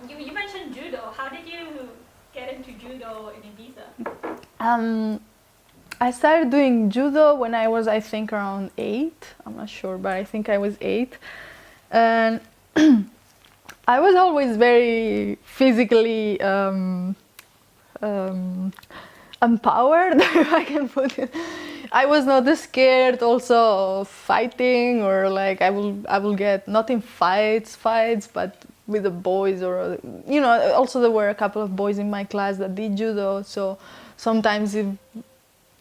You mentioned judo. How did you get into judo in Ibiza? I started doing judo when I was, I think, around 8. I'm not sure, but I think I was 8. And I was always very physically empowered, if I can put it. I was not scared also of fighting, or like I will get not in fights, but with the boys, or you know. Also, there were a couple of boys in my class that did judo, so sometimes if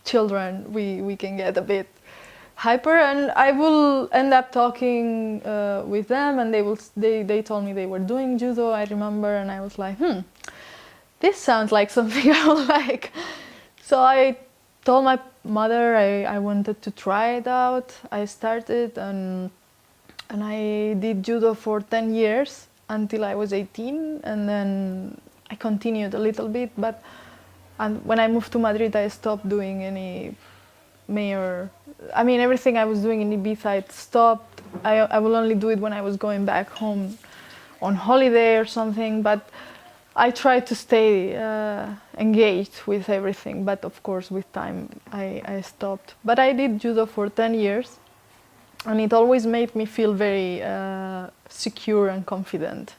children we can get a bit hyper, and I will end up talking with them, and they told me they were doing judo, I remember, and I was like, this sounds like something I would like. So I told my mother I wanted to try it out. I started and I did judo for 10 years until I was 18, and then I continued a little bit, but when I moved to Madrid I stopped doing any everything I was doing in Ibiza I stopped. I will only do it when I was going back home on holiday or something, but I tried to stay engaged with everything, but of course with time I stopped. But I did judo for 10 years, and it always made me feel very secure and confident.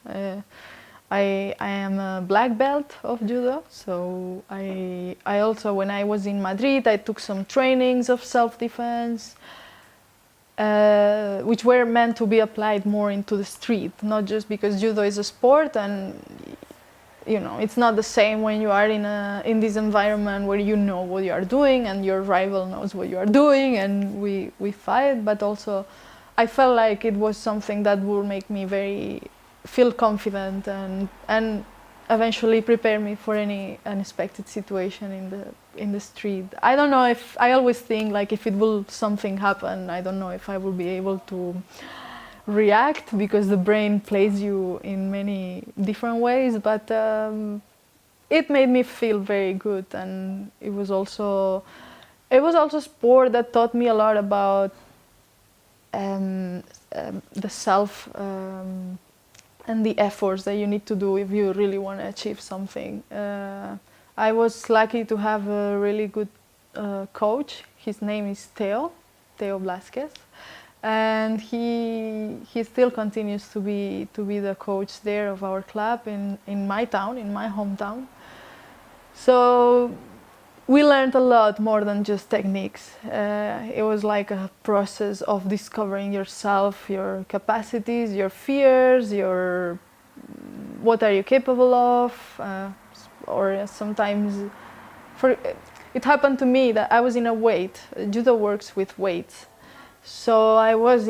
I am a black belt of judo, so I also, when I was in Madrid, I took some trainings of self-defense, which were meant to be applied more into the street, not just because judo is a sport, and you know, it's not the same when you are in this environment where you know what you are doing and your rival knows what you are doing, and we fight. But also, I felt like it was something that would make me feel confident and eventually prepare me for any unexpected situation in the street. I don't know if I always think like if it will something happen, I don't know if I will be able to react, because the brain plays you in many different ways, but it made me feel very good, and it was also sport that taught me a lot about the self and the efforts that you need to do if you really want to achieve something. I was lucky to have a really good coach. His name is Theo Blasquez. And he still continues to be the coach there of our club in my town, in my hometown. So we learned a lot more than just techniques. It was like a process of discovering yourself, your capacities, your fears, what are you capable of, or sometimes, it happened to me that I was in a weight. Judo works with weights. So I was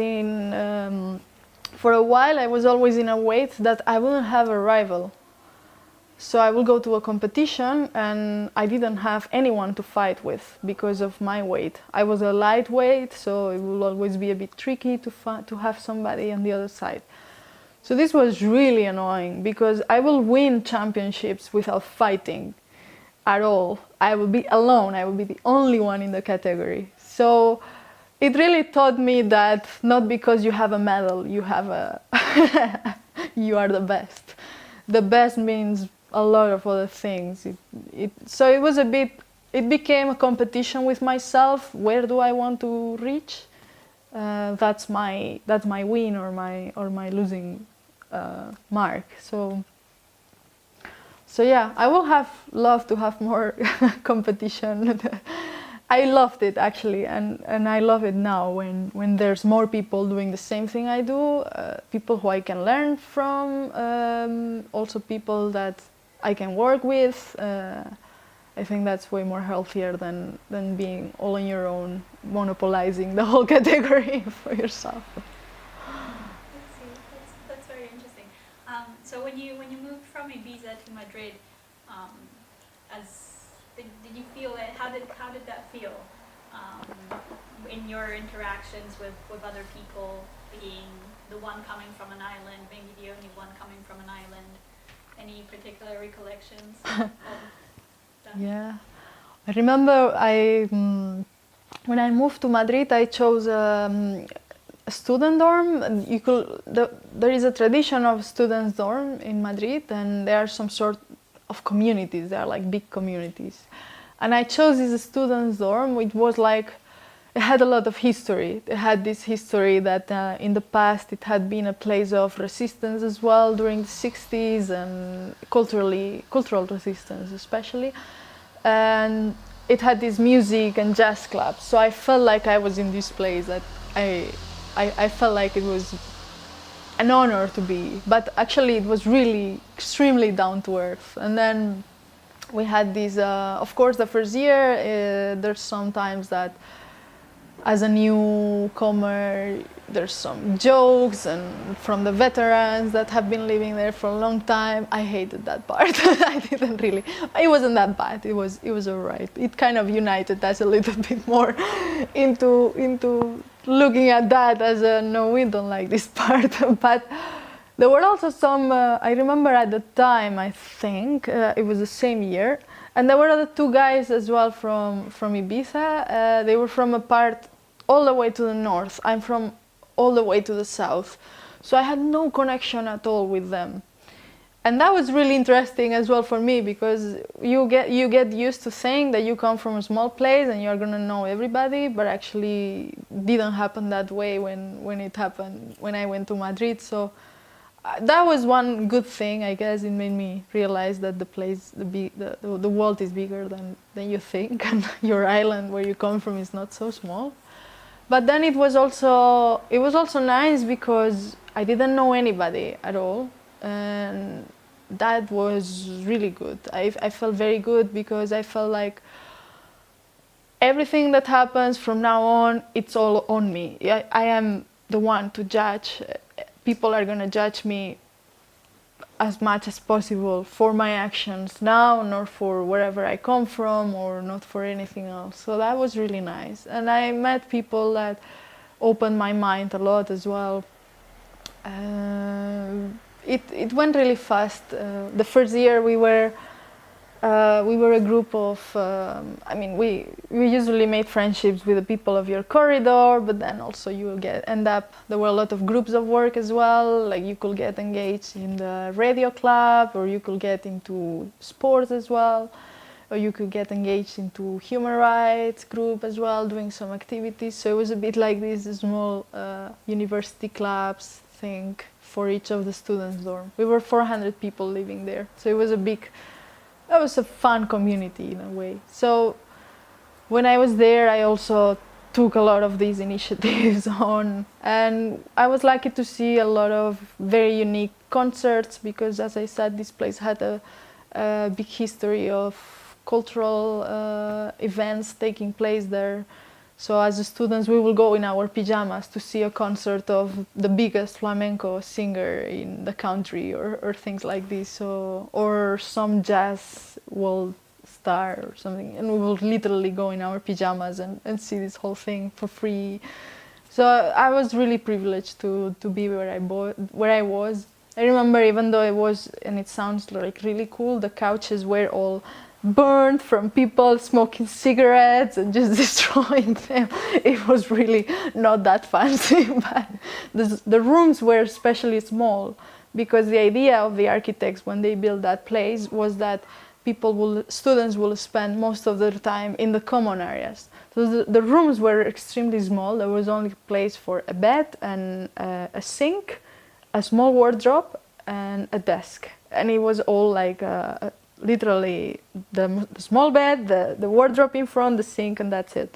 for a while I was always in a weight that I wouldn't have a rival. So I will go to a competition and I didn't have anyone to fight with because of my weight. I was a lightweight, so it will always be a bit tricky to have somebody on the other side. So this was really annoying, because I will win championships without fighting at all. I will be alone, I will be the only one in the category. So it really taught me that not because you have a medal, you are the best. The best means a lot of other things. So it was it became a competition with myself. Where do I want to reach? That's my win or my losing mark. So yeah, I will love to have more competition. I loved it actually, and I love it now when there's more people doing the same thing I do, people who I can learn from, also people that I can work with. I think that's way more healthier than being all on your own, monopolizing the whole category for yourself. That's very interesting. So when you moved from Ibiza to Madrid, did you feel it? How did that feel in your interactions with other people, being the one coming from an island, maybe the only one coming from an island? Any particular recollections of that? Yeah, I remember when I moved to Madrid, I chose a a student dorm. There is a tradition of students dorm in Madrid, and there are some sort of communities. They are like big communities. And I chose this students dorm. It was like, it had a lot of history. It had this history that in the past it had been a place of resistance as well during the 60s, and cultural resistance especially. And it had this music and jazz clubs. So I felt like I was in this place, that I felt like it was an honor to be. But actually it was really extremely down to earth. And then we had these, of course the first year, there's sometimes that as a newcomer, there's some jokes and from the veterans that have been living there for a long time. I hated that part. I didn't really. It wasn't that bad. It was alright. It kind of united us a little bit more into looking at that as a no, we don't like this part. But there were also some. I remember at the time. I think it was the same year. And there were other two guys as well from Ibiza. They were from a part all the way to the north. I'm from all the way to the south. So I had no connection at all with them. And that was really interesting as well for me, because you get used to saying that you come from a small place and you're gonna know everybody, but actually didn't happen that way when it happened when I went to Madrid. So that was one good thing, I guess. It made me realize that the world is bigger than you think, and your island where you come from is not so small. But then it was also nice because I didn't know anybody at all, and that was really good. I felt very good because I felt like everything that happens from now on, it's all on me. I am the one to judge. People are going to judge me as much as possible for my actions now, not for wherever I come from, or not for anything else. So that was really nice. And I met people that opened my mind a lot as well. It went really fast. The first year we were a group of, we usually made friendships with the people of your corridor, but then also you will there were a lot of groups of work as well. Like you could get engaged in the radio club, or you could get into sports as well, or you could get engaged into human rights group as well, doing some activities. So it was a bit like this small university clubs thing for each of the students' dorm. We were 400 people living there, so it was that was a fun community in a way. So when I was there, I also took a lot of these initiatives on, and I was lucky to see a lot of very unique concerts, because as I said, this place had a big history of cultural events taking place there. So as students, we will go in our pajamas to see a concert of the biggest flamenco singer in the country, or things like this, so, or some jazz world star or something, and we will literally go in our pajamas and see this whole thing for free. So I was really privileged to be where I was. I remember, even though it was, and it sounds like really cool, the couches were all burned from people smoking cigarettes and just destroying them. It was really not that fancy, but the rooms were especially small, because the idea of the architects when they built that place was that students will spend most of their time in the common areas. So the rooms were extremely small. There was only place for a bed and a sink, a small wardrobe, and a desk, and it was all like literally the small bed, the wardrobe in front, the sink, and that's it.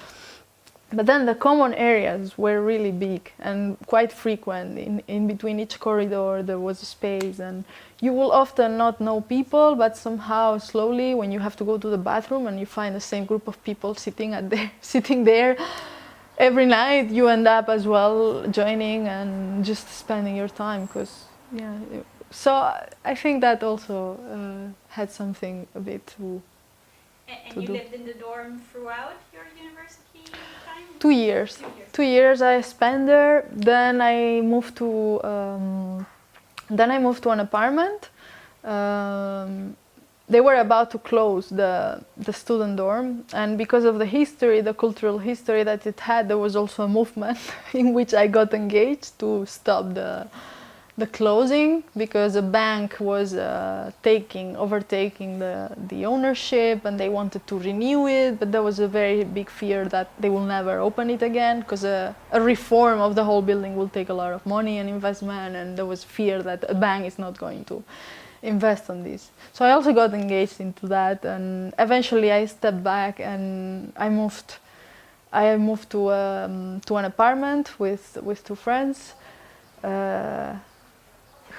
But then the common areas were really big and quite frequent. In between each corridor there was a space, and you will often not know people, but somehow slowly, when you have to go to the bathroom and you find the same group of people sitting there every night, you end up as well joining and just spending your time, because so I think that also had something a bit to you lived in the dorm throughout your university time? 2 years. 2 years I spent there. Then I moved to an apartment. they were about to close the student dorm, and because of the history, the cultural history that it had, there was also a movement in which I got engaged to stop the closing, because a bank was overtaking the ownership, and they wanted to renew it, but there was a very big fear that they will never open it again, because a reform of the whole building will take a lot of money and investment, and there was fear that a bank is not going to invest on this. So I also got engaged into that, and eventually I stepped back and I moved to an apartment with two friends,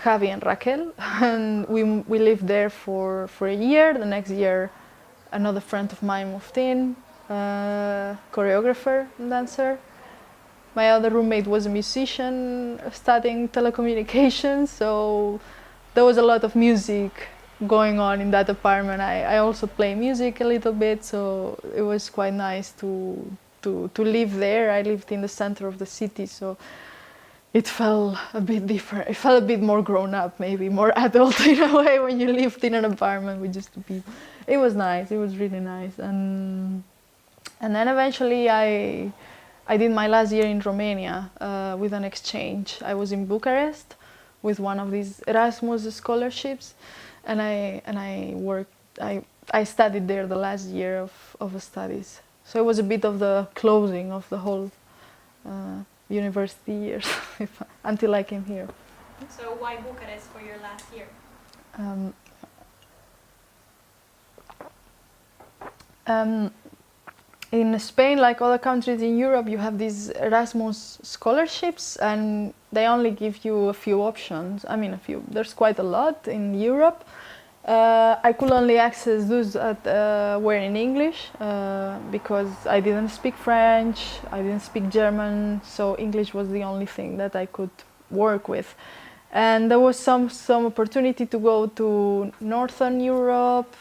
Javi and Raquel, and we lived there for a year. The next year another friend of mine moved in, choreographer and dancer. My other roommate was a musician studying telecommunications, so there was a lot of music going on in that apartment. I also play music a little bit, so it was quite nice to live there. I lived in the center of the city, so it felt a bit different. It felt a bit more grown up, maybe more adult in a way, when you lived in an apartment with just two people. It was nice. It was really nice. And then eventually I did my last year in Romania with an exchange. I was in Bucharest with one of these Erasmus scholarships, and I studied there the last year of studies. So it was a bit of the closing of the whole university years until I came here. So why Bucharest for your last year? In Spain, like other countries in Europe, you have these Erasmus scholarships, and they only give you a few options. I mean, a few. There's quite a lot in Europe. I could only access those that were in English because I didn't speak French, I didn't speak German, so English was the only thing that I could work with. And there was some opportunity to go to Northern Europe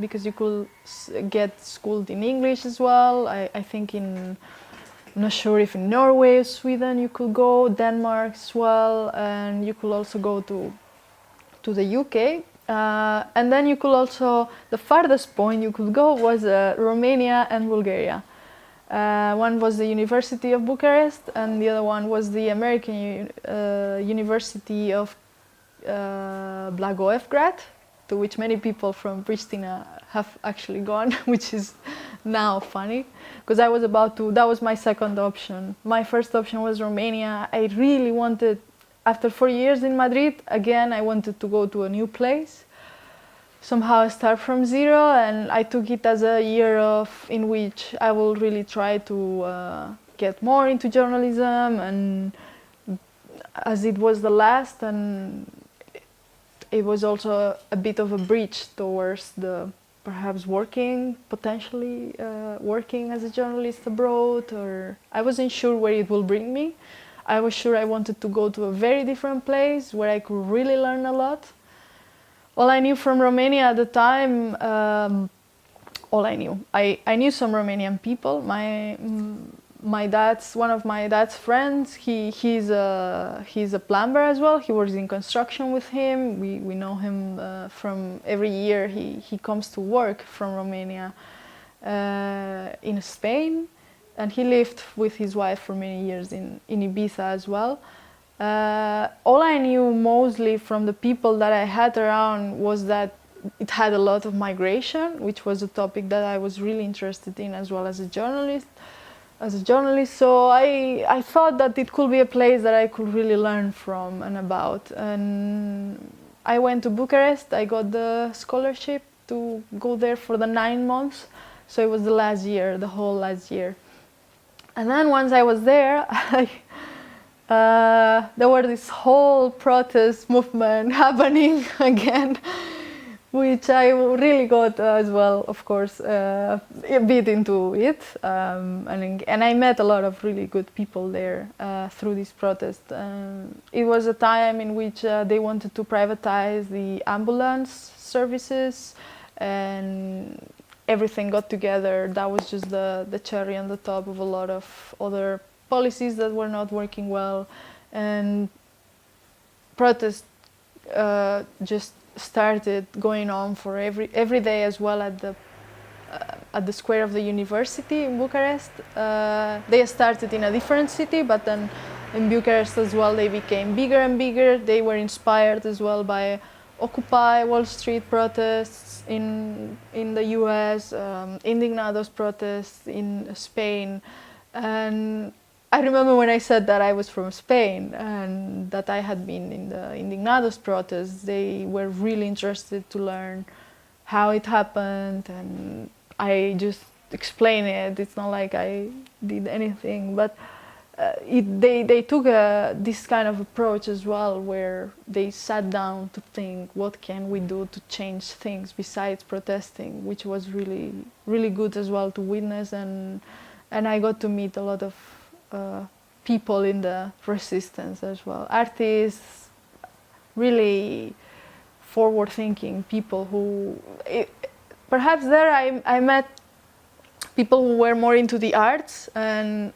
because you could get schooled in English as well. I think I'm not sure if in Norway or Sweden you could go, Denmark as well, and you could also go to the UK. And then you could also, the farthest point you could go was Romania and Bulgaria. One was the University of Bucharest, and the other one was the American University of Blagoevgrad, to which many people from Pristina have actually gone, which is now funny, because that was my second option. My first option was Romania. I really wanted, after 4 years in Madrid, again I wanted to go to a new place, somehow start from zero, and I took it as a year in which I will really try to get more into journalism, and as it was the last, and it was also a bit of a bridge towards perhaps potentially working as a journalist abroad, or I wasn't sure where it will bring me. I was sure I wanted to go to a very different place where I could really learn a lot. All I knew from Romania at the time, I knew some Romanian people. One of my dad's friends, he's a plumber as well. He works in construction with him. We know him from every year. He comes to work from Romania in Spain, and he lived with his wife for many years in Ibiza as well. All I knew mostly from the people that I had around was that it had a lot of migration, which was a topic that I was really interested in as well as a journalist. So I thought that it could be a place that I could really learn from and about. And I went to Bucharest. I got the scholarship to go there for the 9 months. So it was the whole last year. And then once I was there, there were this whole protest movement happening again, which I really got as well, of course, a bit into it. And I met a lot of really good people there through this protest. It was a time in which they wanted to privatize the ambulance services, and everything got together. That was just the cherry on the top of a lot of other policies that were not working well, and protest just started going on for every day as well at the square of the university in Bucharest. They started in a different city, but then in Bucharest as well they became bigger and bigger. They were inspired as well by Occupy Wall Street protests in the US, Indignados protests in Spain. And I remember when I said that I was from Spain and that I had been in the Indignados protests, they were really interested to learn how it happened, and I just explained it. It's not like I did anything, but they took this kind of approach as well, where they sat down to think, what can we do to change things besides protesting, which was really, really good as well to witness. And I got to meet a lot of people in the resistance as well. Artists, really forward-thinking people who... perhaps there I met people who were more into the arts, and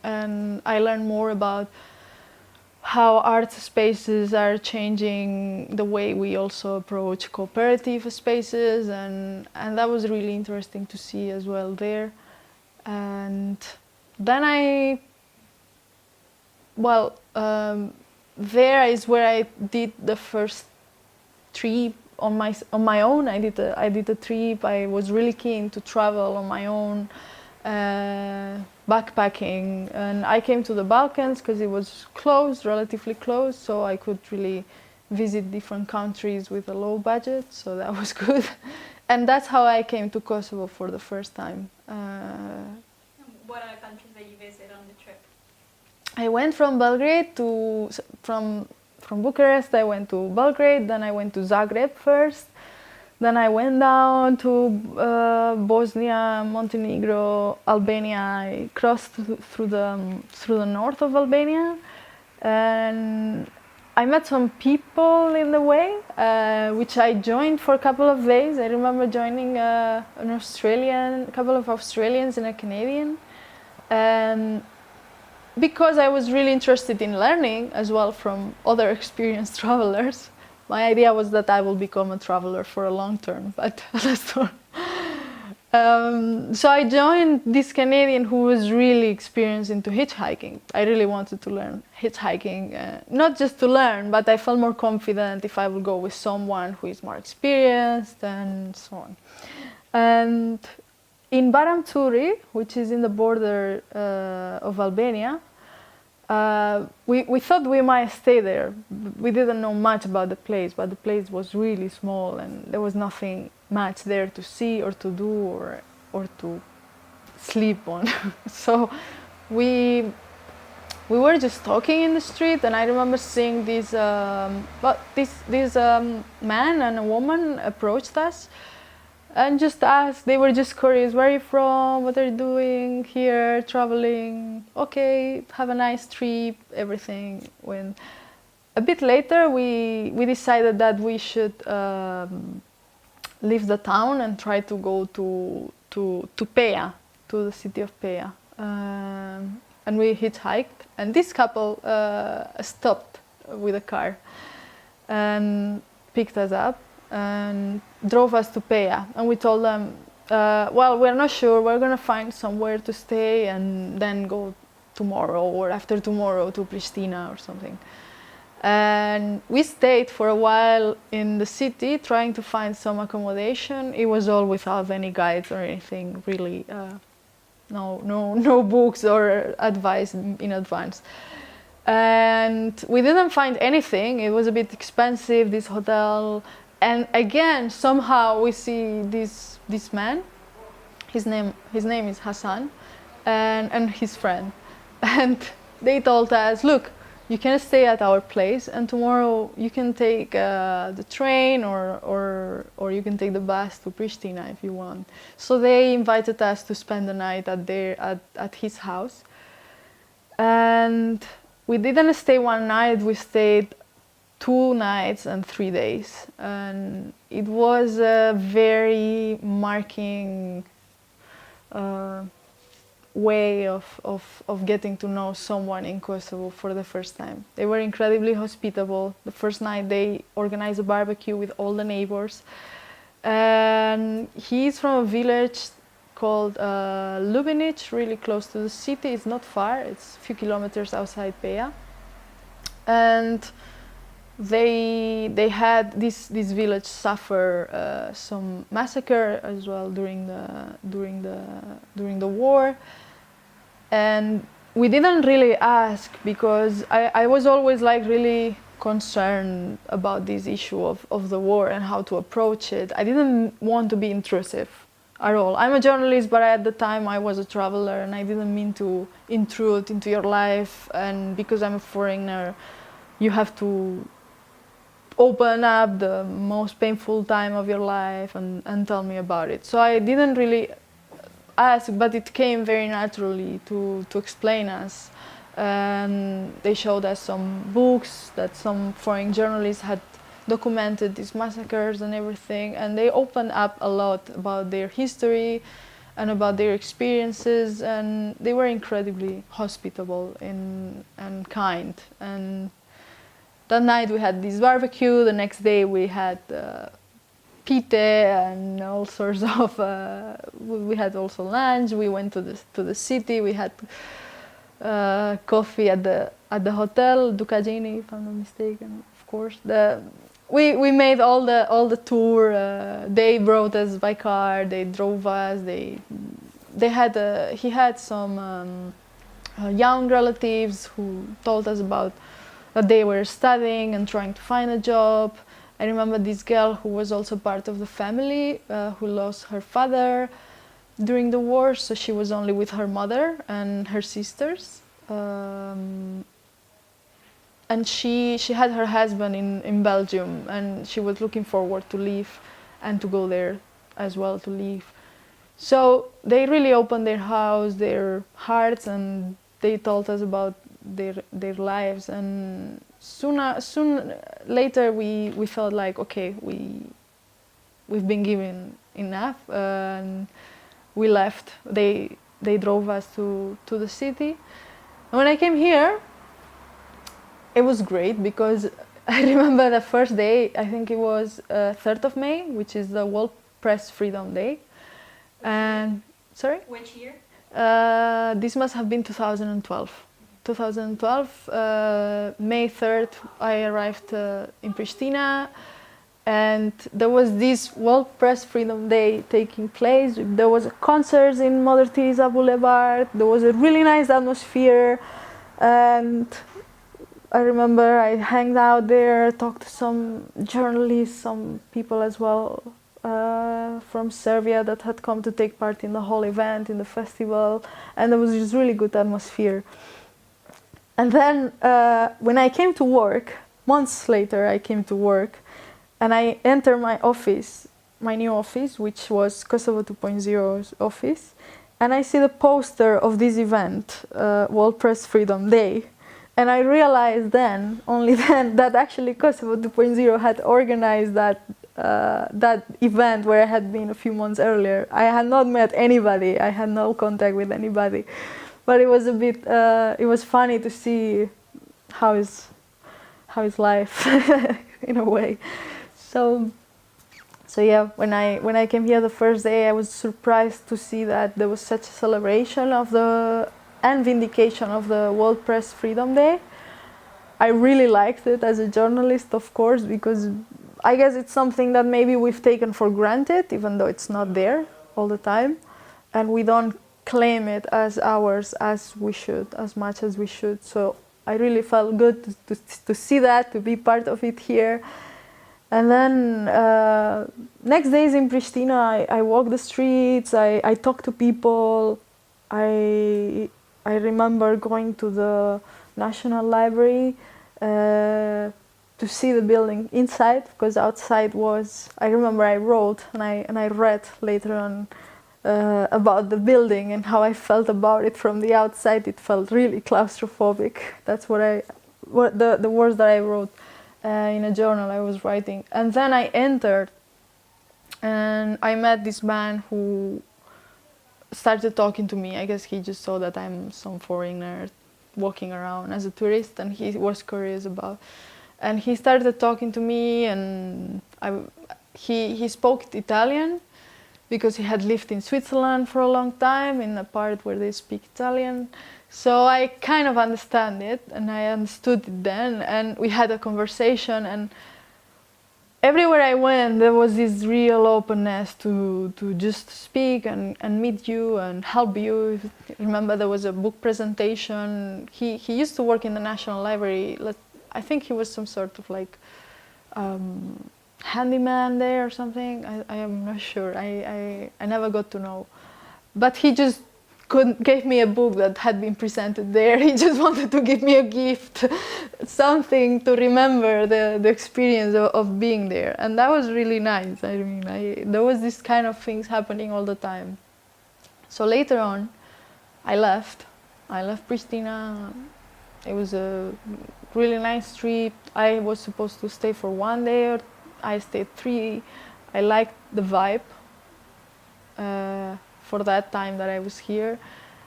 I learned more about how art spaces are changing the way we also approach cooperative spaces, and that was really interesting to see as well there. And then there is where I did the first trip on my own. I did a trip. I was really keen to travel on my own, backpacking, and I came to the Balkans because it was close, relatively close, so I could really visit different countries with a low budget, so that was good. And that's how I came to Kosovo for the first time. What are countries that you visit on the trip? I went from Belgrade from Bucharest. I went to Belgrade, then I went to Zagreb first, then I went down to Bosnia, Montenegro, Albania. I crossed through the north of Albania, and I met some people in the way, which I joined for a couple of days. I remember joining a couple of Australians and a Canadian, and because I was really interested in learning as well from other experienced travelers. My idea was that I will become a traveler for a long term, but that's all. So I joined this Canadian who was really experienced into hitchhiking. I really wanted to learn hitchhiking, not just to learn, but I felt more confident if I would go with someone who is more experienced and so on. And in Baramturi, which is in the border of Albania, we thought we might stay there. We didn't know much about the place, but the place was really small and there was nothing much there to see or to do or to sleep on. So we were just talking in the street, and I remember seeing this man and a woman approached us and just asked. They were just curious, where are you from, what are you doing here, traveling, okay, have a nice trip, everything. When a bit later we decided that we should leave the town and try to go to Pea, to the city of Pea. And we hitchhiked, and this couple stopped with a car and picked us up and drove us to Pea. And we told them, well, we're not sure, we're gonna find somewhere to stay and then go tomorrow or after tomorrow to Prishtina or something. And we stayed for a while in the city trying to find some accommodation. It was all without any guides or anything, really. No books or advice in advance. And we didn't find anything. It was a bit expensive, this hotel. And again, somehow we see this man. His name is Hassan, and his friend. And they told us, look, you can stay at our place, and tomorrow you can take the train or you can take the bus to Pristina if you want. So they invited us to spend the night at his house. And we didn't stay one night, we stayed 2 nights and 3 days. And it was a very marking way of getting to know someone in Kosovo for the first time. They were incredibly hospitable. The first night they organized a barbecue with all the neighbors. And he's from a village called Lubinic, really close to the city. It's not far, it's a few kilometers outside Pea. And they had this village suffer some massacre as well during the war, and we didn't really ask because I was always like really concerned about this issue of the war and how to approach it. I didn't want to be intrusive at all. I'm a journalist, but at the time I was a traveler and I didn't mean to intrude into your life, and because I'm a foreigner you have to open up the most painful time of your life and tell me about it. So I didn't really ask, but it came very naturally to explain us. And they showed us some books that some foreign journalists had documented these massacres and everything, and they opened up a lot about their history and about their experiences, and they were incredibly hospitable and kind. And that night we had this barbecue. The next day we had pite and all sorts of. We had also lunch. We went to the city. We had coffee at the hotel Dukagjini, if I'm not mistaken. Of course, we made all the tour. They brought us by car. They drove us. He had some young relatives who told us about that they were studying and trying to find a job. I remember this girl who was also part of the family who lost her father during the war, so she was only with her mother and her sisters. And she had her husband in Belgium, and she was looking forward to leave and to go there as well to live. So they really opened their house, their hearts, and they told us about their lives. And soon later we felt like, okay, we've been given enough, and we left. They drove us to the city. And when I came here, it was great because I remember the first day, I think it was 3rd of May, which is the World Press Freedom Day. And sorry? Which year? This must have been 2012. 2012, May 3rd, I arrived in Prishtina, and there was this World Press Freedom Day taking place. There was concerts in Mother Teresa Boulevard. There was a really nice atmosphere, and I remember I hanged out there, talked to some journalists, some people as well from Serbia that had come to take part in the whole event, in the festival, and there was this really good atmosphere. And then when I came to work, months later I came to work, and I entered my office, my new office, which was Kosovo 2.0's office, and I see the poster of this event, World Press Freedom Day. And I realized then, only then, that actually Kosovo 2.0 had organized that event where I had been a few months earlier. I had not met anybody, I had no contact with anybody. But it was a bit, it was funny to see how is life in a way. So yeah, when I came here the first day, I was surprised to see that there was such a celebration of and vindication of the World Press Freedom Day. I really liked it as a journalist, of course, because I guess it's something that maybe we've taken for granted, even though it's not there all the time, and we don't claim it as ours as we should, as much as we should. So I really felt good to see that, to be part of it here. And then next days in Pristina, I walk the streets, I talk to people. I remember going to the National Library to see the building inside, because outside was, I remember I wrote and I read later on about the building and how I felt about it from the outside. It felt really claustrophobic. That's what the words that I wrote in a journal I was writing. And then I entered and I met this man who started talking to me. I guess he just saw that I'm some foreigner walking around as a tourist, and he was curious about. And he started talking to me, and he spoke Italian because he had lived in Switzerland for a long time in a part where they speak Italian. So I kind of understand it, and I understood it then, and we had a conversation, and everywhere I went there was this real openness to just speak and meet you and help you. Remember, there was a book presentation. He used to work in the National Library. I think he was some sort of like handyman there or something. I am not sure. I never got to know. But he just gave me a book that had been presented there. He just wanted to give me a gift, something to remember the experience of being there. And that was really nice. I mean, there was this kind of things happening all the time. So later on, I left Pristina. It was a really nice trip. I was supposed to stay for 1 day. I stayed 3. I liked the vibe for that time that I was here.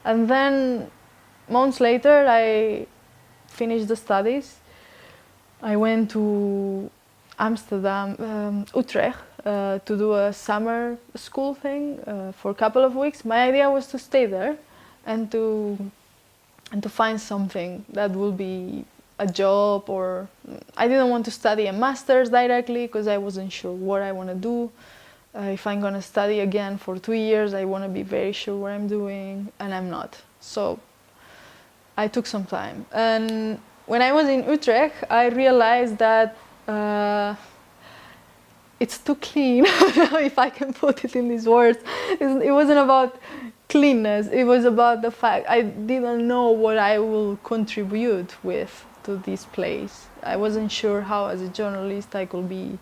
And then months later, I finished the studies. I went to Amsterdam, Utrecht, to do a summer school thing for a couple of weeks. My idea was to stay there and to find something that will be a job, or I didn't want to study a master's directly because I wasn't sure what I want to do. If I'm going to study again for 2 years, I want to be very sure what I'm doing, and I'm not. So I took some time. And when I was in Utrecht, I realized that it's too clean, if I can put it in these words. It wasn't about cleanness, it was about the fact I didn't know what I will contribute with to this place. I wasn't sure how, as a journalist, I could be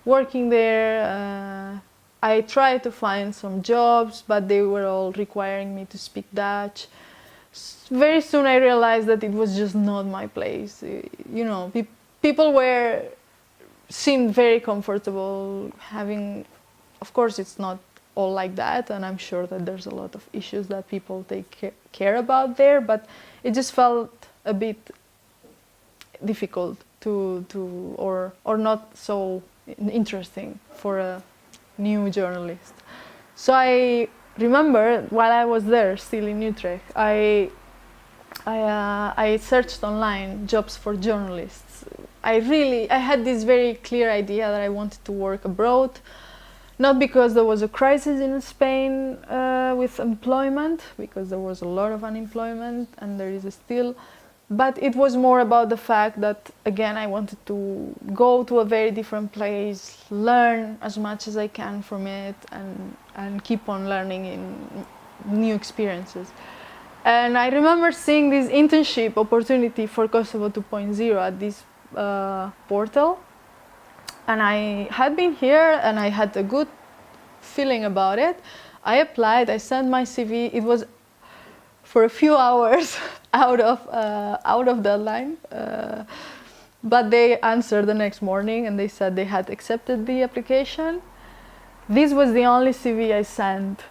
working there. I tried to find some jobs, but they were all requiring me to speak Dutch. Very soon I realized that it was just not my place. You know, people seemed very comfortable having, of course it's not all like that, and I'm sure that there's a lot of issues that people take care about there, but it just felt a bit difficult or not so interesting for a new journalist. So I remember while I was there, still in Utrecht, I searched online jobs for journalists. I had this very clear idea that I wanted to work abroad, not because there was a crisis in Spain with employment, because there was a lot of unemployment and there is still, but it was more about the fact that, again, I wanted to go to a very different place, learn as much as I can from it, and keep on learning in new experiences. And I remember seeing this internship opportunity for Kosovo 2.0 at this portal. And I had been here and I had a good feeling about it. I applied, I sent my CV. It was for a few hours out of deadline, but they answered the next morning and they said they had accepted the application. This was the only CV I sent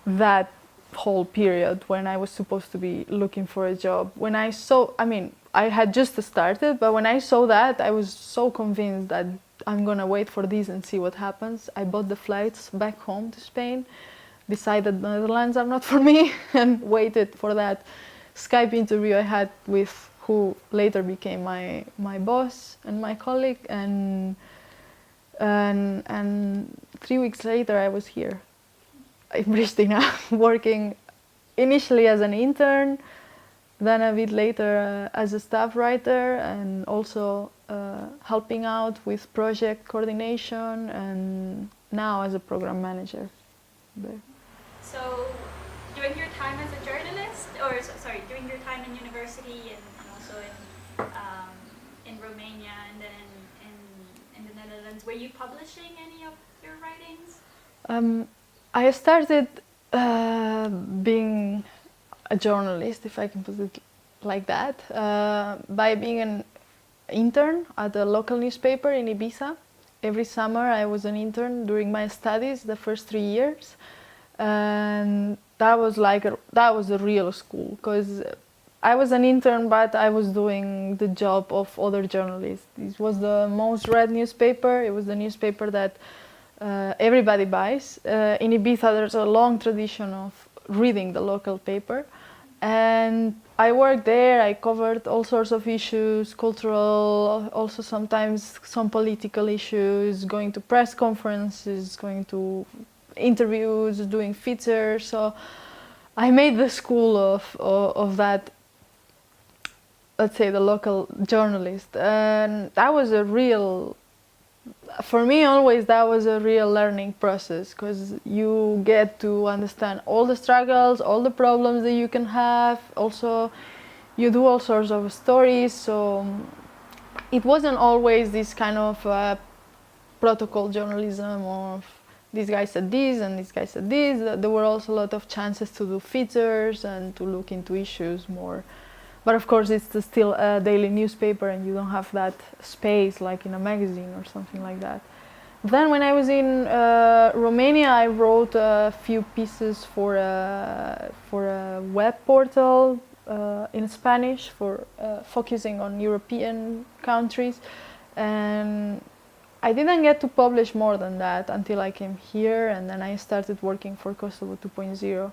that whole period when I was supposed to be looking for a job. When I saw, I had just started, but when I saw that, I was so convinced that I'm gonna wait for this and see what happens. I bought the flights back home to Spain, decided the Netherlands are not for me, and waited for that Skype interview I had with who later became my boss and my colleague, and 3 weeks later I was here in Prishtina, working initially as an intern, then a bit later as a staff writer, and also helping out with project coordination, and now as a program manager there. So during your time as a journalist, during your time in university and also in Romania and then in the Netherlands, were you publishing any of your writings? I started being a journalist, if I can put it like that, by being an intern at a local newspaper in Ibiza. Every summer I was an intern during my studies, the first 3 years. And that was a real school, because I was an intern, but I was doing the job of other journalists. This was the most read newspaper. It was the newspaper that everybody buys. In Ibiza, there's a long tradition of reading the local paper. And I worked there. I covered all sorts of issues, cultural, also sometimes some political issues, going to press conferences, going to interviews, doing features. So I made the school of that, let's say, the local journalist. And that was a real, for me always, that was a real learning process, because you get to understand all the struggles, all the problems that you can have. Also, you do all sorts of stories, so it wasn't always this kind of protocol journalism of this guy said this and this guy said this. There were also a lot of chances to do features and to look into issues more. But of course, it's still a daily newspaper, and you don't have that space like in a magazine or something like that. Then when I was in Romania, I wrote a few pieces for a web portal in Spanish, for focusing on European countries. And I didn't get to publish more than that until I came here, and then I started working for Kosovo 2.0.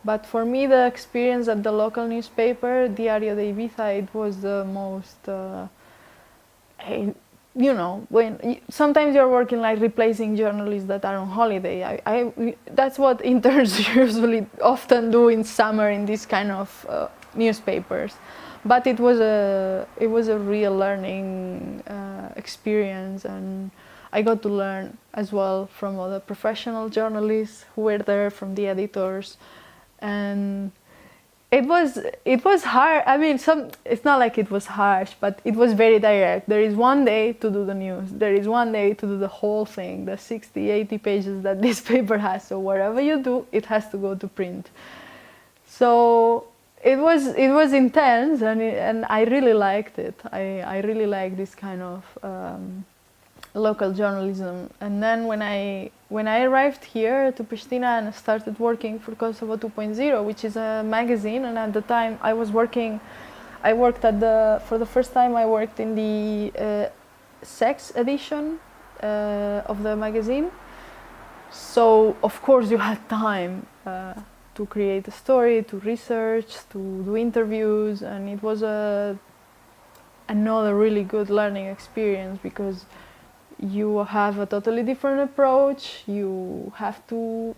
But for me, the experience at the local newspaper, Diario de Ibiza, it was the most, you know, when sometimes you're working like replacing journalists that are on holiday. That's what interns usually often do in summer in these kind of newspapers. But it was a real learning experience, and I got to learn as well from other professional journalists who were there, from the editors. And it was hard. I mean, it's not like it was harsh, but it was very direct. There is one day to do the news. There is one day to do the whole thing, the 60, 80 pages that this paper has. So whatever you do, it has to go to print. So it was intense, and I really liked it. I really like this kind of local journalism. And then when I arrived here to Pristina and started working for Kosovo 2.0, which is a magazine, and at the time for the first time I worked in the sex edition of the magazine. So of course you had time to create a story, to research, to do interviews, and it was another really good learning experience, because you have a totally different approach. You have to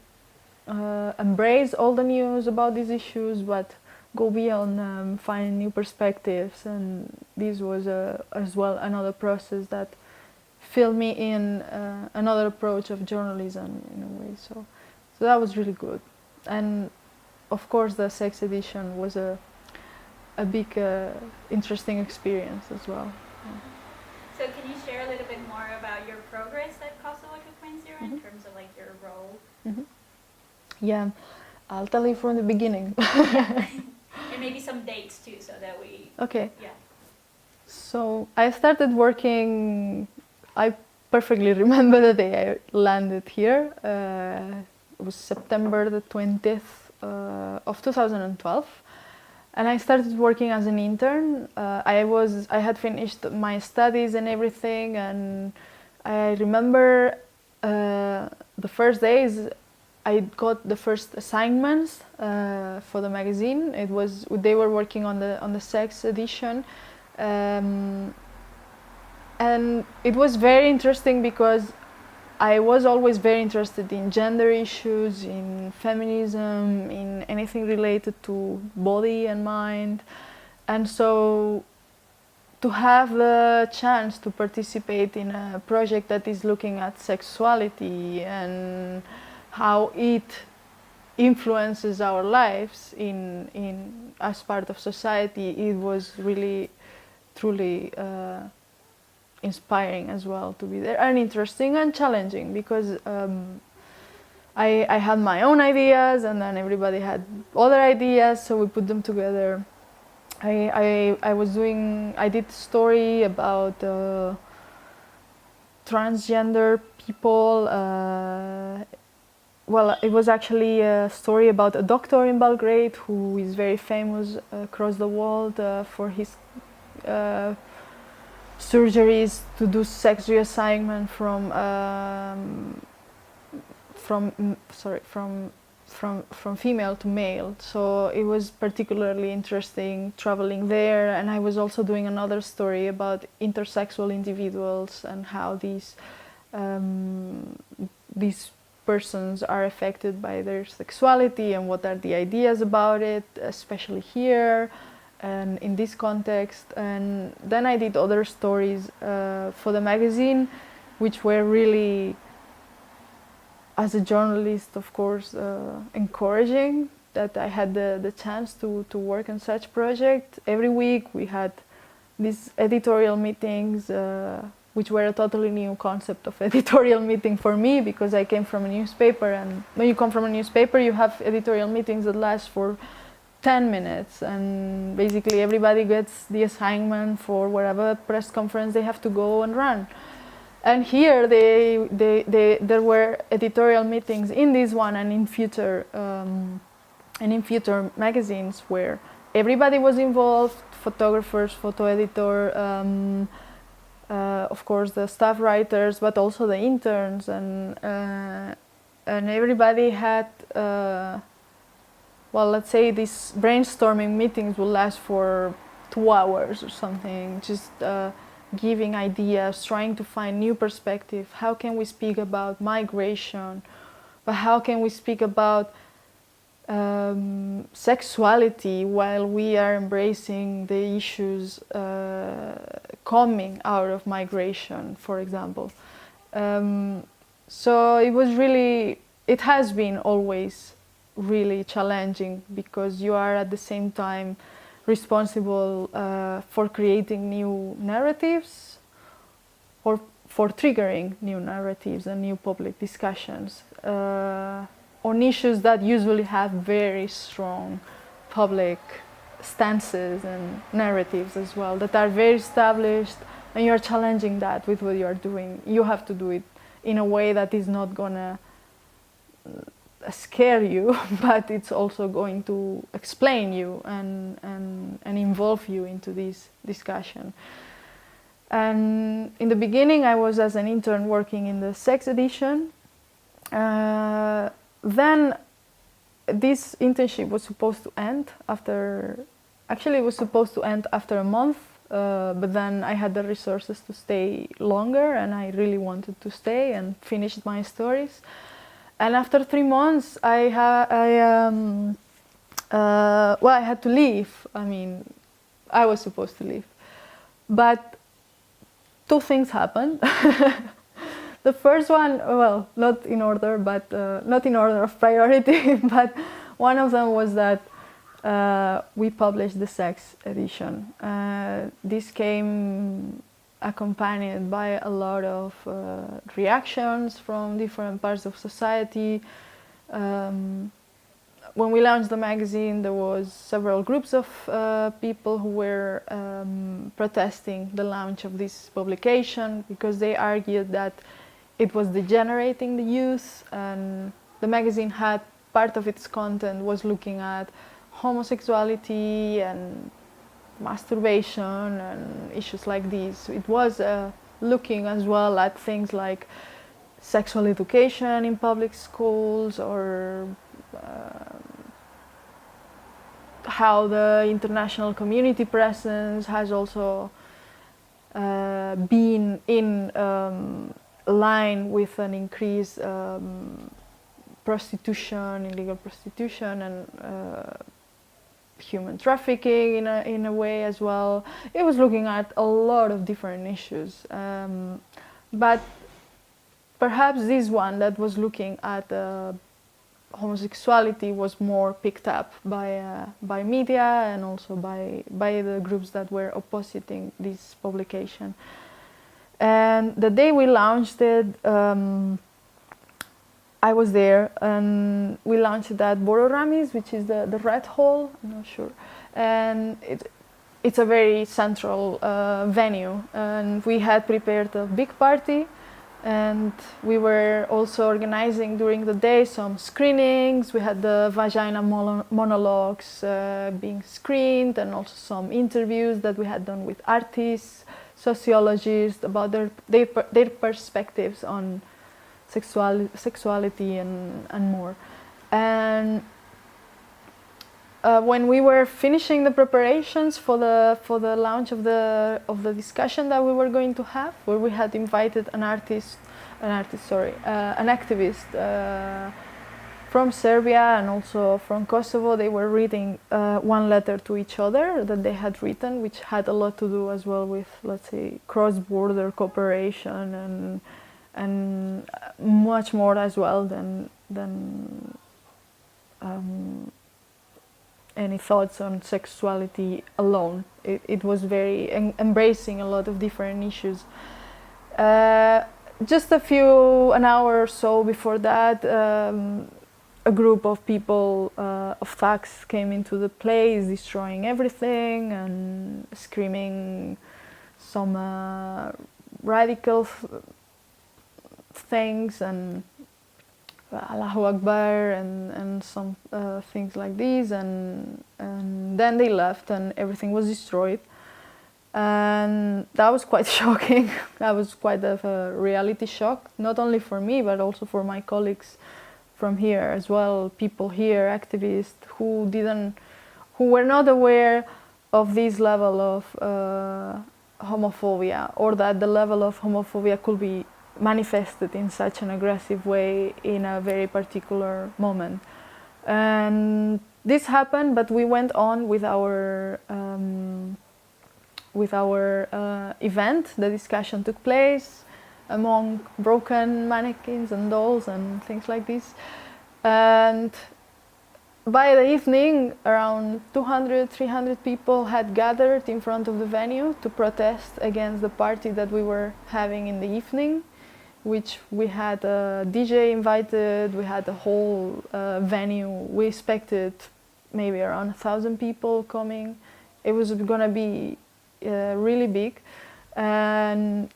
embrace all the news about these issues, but go beyond, find new perspectives. And this was as well another process that filled me in another approach of journalism in a way. So that was really good. And of course, the sex edition was a big, interesting experience as well. Yeah. So can you share a little bit more about your progress at Kosovo 2.0 in terms of like your role? Mm-hmm. Yeah, I'll tell you from the beginning. And maybe some dates too, so that we... Okay. Yeah. So I started working, I perfectly remember the day I landed here. It was September the 20th of 2012. And I started working as an intern. I had finished my studies and everything, and I remember the first days I got the first assignments for the magazine. They were working on the sex edition, and it was very interesting because I was always very interested in gender issues, in feminism, in anything related to body and mind. And so to have the chance to participate in a project that is looking at sexuality and how it influences our lives as part of society, it was really, truly inspiring as well to be there, and interesting and challenging, because I had my own ideas, and then everybody had other ideas, so we put them together. I did a story about transgender people well, it was actually a story about a doctor in Belgrade who is very famous across the world for his surgeries to do sex reassignment from female to male. So it was particularly interesting traveling there, and I was also doing another story about intersexual individuals and how these persons are affected by their sexuality and what are the ideas about it, especially here and in this context. And then I did other stories for the magazine, which were really, as a journalist, of course, encouraging that I had the chance to work on such project. Every week we had these editorial meetings, which were a totally new concept of editorial meeting for me, because I came from a newspaper, and when you come from a newspaper you have editorial meetings that last for 10 minutes, and basically everybody gets the assignment for whatever press conference they have to go and run. And here there were editorial meetings in this one and in future magazines where everybody was involved: photographers, photo editor, of course the staff writers, but also the interns, and everybody had, well, let's say these brainstorming meetings will last for 2 hours or something, just giving ideas, trying to find new perspective. How can we speak about migration? But how can we speak about sexuality while we are embracing the issues coming out of migration, for example? So it was really, it has been always really challenging, because you are at the same time responsible for creating new narratives or for triggering new narratives and new public discussions on issues that usually have very strong public stances and narratives as well, that are very established, and you're challenging that with what you're doing. You have to do it in a way that is not gonna scare you, but it's also going to explain you and involve you into this discussion. And in the beginning I was as an intern working in the sex edition. Then this internship was supposed to end after, actually it was supposed to end after a month, but then I had the resources to stay longer, and I really wanted to stay and finish my stories. And after 3 months, I had to leave. I mean, I was supposed to leave, but 2 things happened. The first one, well, not in order, but not in order of priority, but one of them was that we published the sex edition. This came accompanied by a lot of reactions from different parts of society. When we launched the magazine, there was several groups of people who were protesting the launch of this publication, because they argued that it was degenerating the youth, and the magazine had part of its content was looking at homosexuality and masturbation and issues like these. It was looking as well at things like sexual education in public schools, or how the international community presence has also been in line with an increased prostitution, illegal prostitution, and human trafficking in a way as well. It was looking at a lot of different issues, but perhaps this one that was looking at homosexuality was more picked up by media and also by the groups that were opposing this publication. And the day we launched it, I was there, and we launched it at Bororamis, which is the Red Hall, I'm not sure. And it's a very central venue, and we had prepared a big party And we were also organizing during the day some screenings. We had the vagina monologues being screened, and also some interviews that we had done with artists, sociologists, about their perspectives on sexuality and more. And when we were finishing the preparations for the launch of the discussion that we were going to have, where we had invited an activist from Serbia and also from Kosovo, they were reading one letter to each other that they had written, which had a lot to do as well with, let's say, cross-border cooperation and much more as well than any thoughts on sexuality alone. It was very embracing a lot of different issues. Just an hour or so before that, a group of people, of thugs, came into the place, destroying everything and screaming some radical things and Allahu Akbar and some things like these, and then they left and everything was destroyed. And that was quite shocking. That was quite a reality shock, not only for me but also for my colleagues from here as well, people here, activists who were not aware of this level of homophobia, or that the level of homophobia could be manifested in such an aggressive way in a very particular moment. And this happened, but we went on with our event. The discussion took place among broken mannequins and dolls and things like this. And by the evening, around 200, 300 people had gathered in front of the venue to protest against the party that we were having in the evening, which we had a DJ invited, we had a whole venue. We expected maybe around 1,000 people coming. It was gonna be really big. And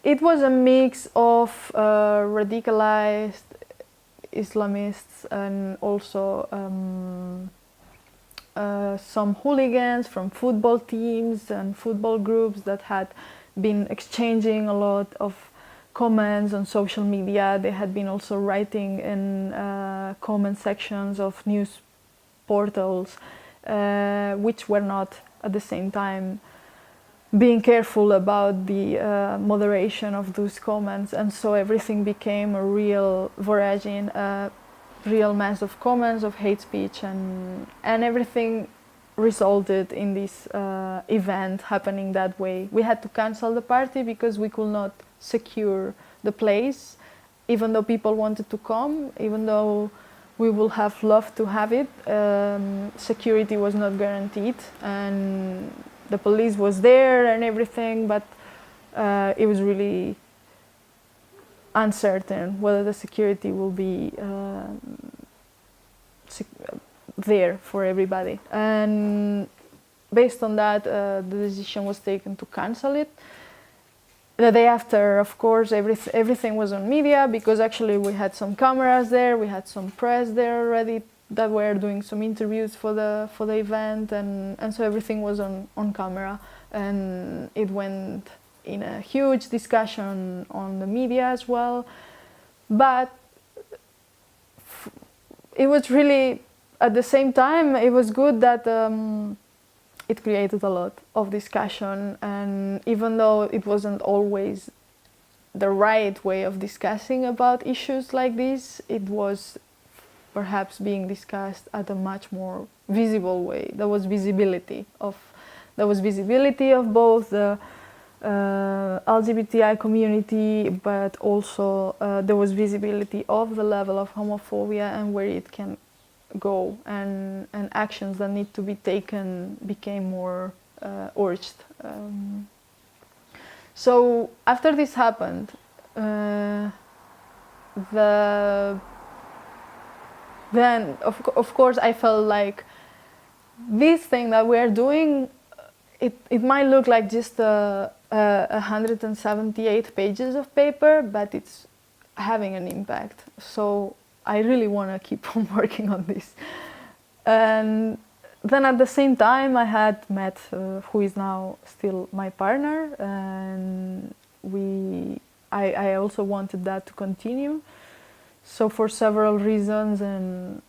it was a mix of radicalized Islamists and also some hooligans from football teams and football groups that had been exchanging a lot of comments on social media. They had been also writing in comment sections of news portals, which were not at the same time being careful about the moderation of those comments. And so everything became a real voragine, a real mass of comments, of hate speech, and everything resulted in this event happening that way. We had to cancel the party because we could not secure the place, even though people wanted to come, even though we would have loved to have it. Security was not guaranteed, and the police was there and everything, but it was really uncertain whether the security will be there for everybody. And based on that, the decision was taken to cancel it. The day after, of course, everything was on media, because actually we had some cameras there, we had some press there already that were doing some interviews for the event, and so everything was on camera, and it went in a huge discussion on the media as well. But it was really, at the same time, it was good that it created a lot of discussion, and even though it wasn't always the right way of discussing about issues like this, it was perhaps being discussed at a much more visible way. There was visibility of both the LGBTI community, but also there was visibility of the level of homophobia and where it can go, and actions that need to be taken became more urged. So after this happened, then of course I felt like this thing that we are doing, it might look like just a 178 pages of paper, but it's having an impact. So I really want to keep on working on this. And then at the same time, I had met who is now still my partner, and I also wanted that to continue. So for several reasons, and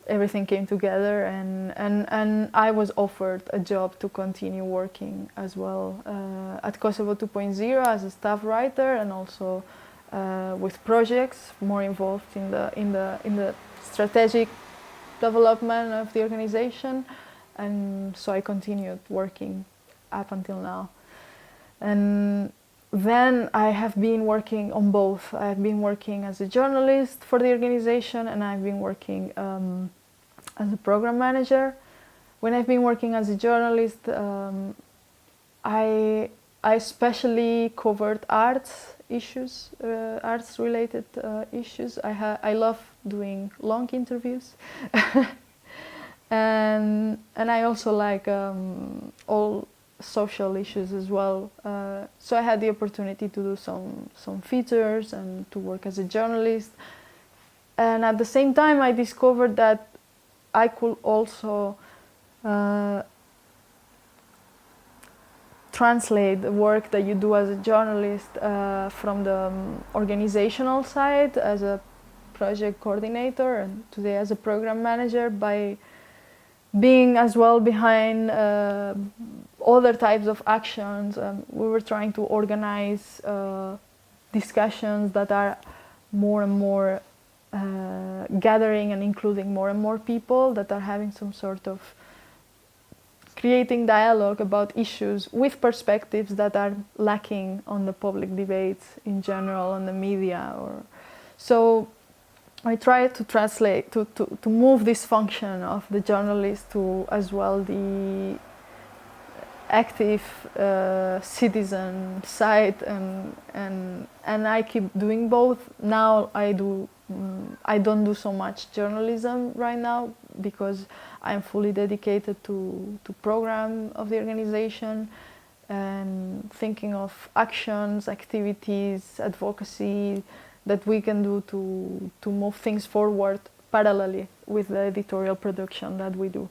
everything came together, and I was offered a job to continue working as well at Kosovo 2.0 as a staff writer, and also with projects more involved in the strategic development of the organization. And so I continued working up until now. And then I have been working on both. I've been working as a journalist for the organization, and I've been working as a program manager. When I've been working as a journalist, I especially covered arts issues, arts-related issues. I love doing long interviews, and I also like all social issues as well. So I had the opportunity to do some features and to work as a journalist. And at the same time, I discovered that I could also translate the work that you do as a journalist from the organizational side as a project coordinator, and today as a program manager, by being as well behind other types of actions. We were trying to organize discussions that are more and more gathering and including more and more people, that are having some sort of creating dialogue about issues with perspectives that are lacking on the public debates in general, on the media. So I try to translate, to move this function of the journalist to as well the active citizen side, and I keep doing both. Now I don't do so much journalism right now because I'm fully dedicated to program of the organization and thinking of actions, activities, advocacy that we can do to move things forward parallelly with the editorial production that we do.